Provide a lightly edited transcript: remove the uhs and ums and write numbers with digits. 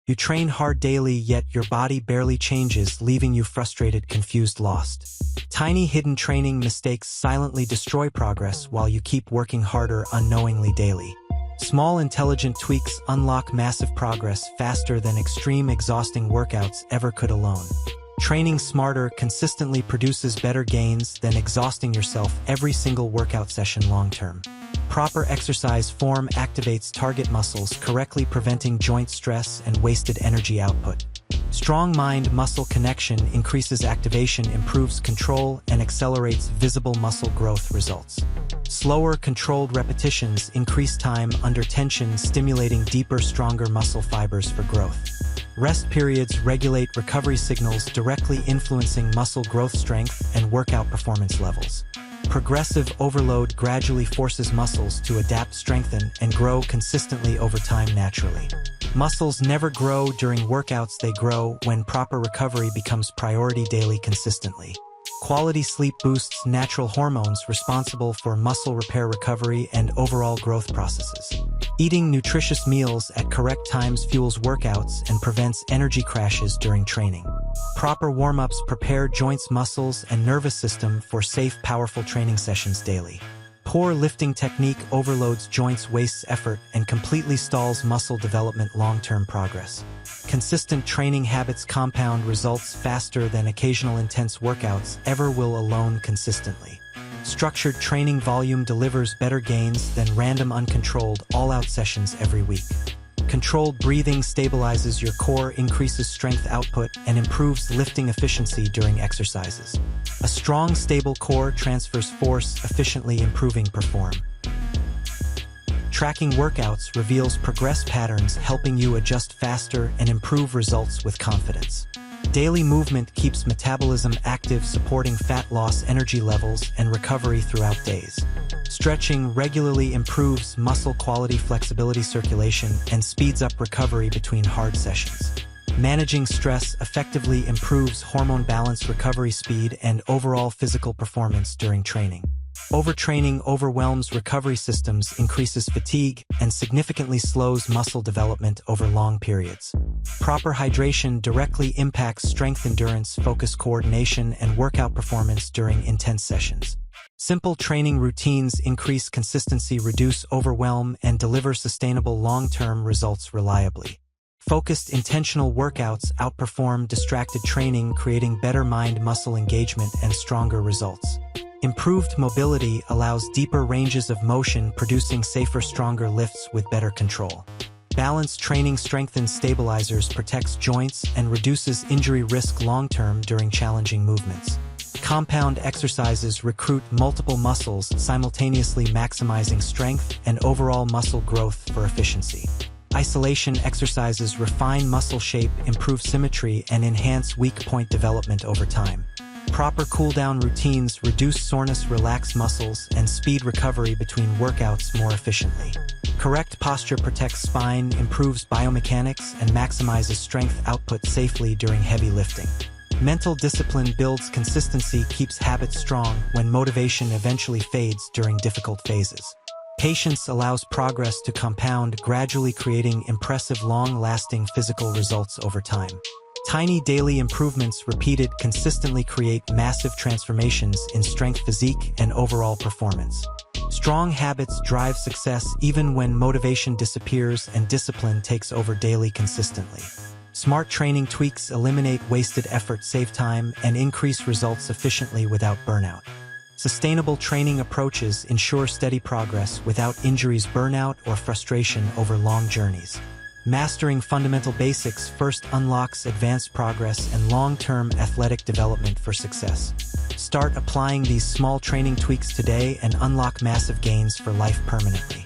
You train hard daily, yet your body barely changes, leaving you frustrated, confused, lost. Tiny hidden training mistakes silently destroy progress while you keep working harder unknowingly daily. Small intelligent tweaks unlock massive progress faster than extreme exhausting workouts ever could alone. Training smarter consistently produces better gains than exhausting yourself every single workout session long-term. Proper exercise form activates target muscles, correctly preventing joint stress and wasted energy output. Strong mind-muscle connection increases activation, improves control, and accelerates visible muscle growth results. Slower, controlled repetitions increase time under tension, stimulating deeper, stronger muscle fibers for growth. Rest periods regulate recovery signals, directly influencing muscle growth, strength, and workout performance levels. Progressive overload gradually forces muscles to adapt, strengthen, and grow consistently over time naturally. Muscles never grow during workouts, they grow when proper recovery becomes priority daily consistently. Quality sleep boosts natural hormones responsible for muscle repair, recovery, and overall growth processes. Eating nutritious meals at correct times fuels workouts and prevents energy crashes during training. Proper warm-ups prepare joints, muscles, and nervous system for safe, powerful training sessions daily. Poor lifting technique overloads joints, wastes effort, and completely stalls muscle development, long-term progress. Consistent training habits compound results faster than occasional intense workouts ever will alone consistently. Structured training volume delivers better gains than random, uncontrolled, all-out sessions every week. Controlled breathing stabilizes your core, increases strength output, and improves lifting efficiency during exercises. A strong, stable core transfers force efficiently, improving performance. Tracking workouts reveals progress patterns, helping you adjust faster and improve results with confidence. Daily movement keeps metabolism active, supporting fat loss, energy levels, and recovery throughout days. Stretching regularly improves muscle quality, flexibility, circulation, and speeds up recovery between hard sessions. Managing stress effectively improves hormone balance, recovery speed, and overall physical performance during training. Overtraining overwhelms recovery systems, increases fatigue, and significantly slows muscle development over long periods. Proper hydration directly impacts strength, endurance, focus, coordination, and workout performance during intense sessions. Simple training routines increase consistency, reduce overwhelm, and deliver sustainable long-term results reliably. Focused, intentional workouts outperform distracted training, creating better mind-muscle engagement and stronger results. Improved mobility allows deeper ranges of motion, producing safer, stronger lifts with better control. Balanced training strengthens stabilizers, protects joints, and reduces injury risk long-term during challenging movements. Compound exercises recruit multiple muscles, simultaneously maximizing strength and overall muscle growth for efficiency. Isolation exercises refine muscle shape, improve symmetry, and enhance weak point development over time. Proper cool-down routines reduce soreness, relax muscles, and speed recovery between workouts more efficiently. Correct posture protects spine, improves biomechanics, and maximizes strength output safely during heavy lifting. Mental discipline builds consistency, keeps habits strong when motivation eventually fades during difficult phases. Patience allows progress to compound, gradually creating impressive, long-lasting physical results over time. Tiny daily improvements repeated consistently create massive transformations in strength, physique, and overall performance. Strong habits drive success even when motivation disappears and discipline takes over daily consistently. Smart training tweaks eliminate wasted effort, save time, and increase results efficiently without burnout. Sustainable training approaches ensure steady progress without injuries, burnout, or frustration over long journeys. Mastering fundamental basics first unlocks advanced progress and long-term athletic development for success. Start applying these small training tweaks today and unlock massive gains for life permanently.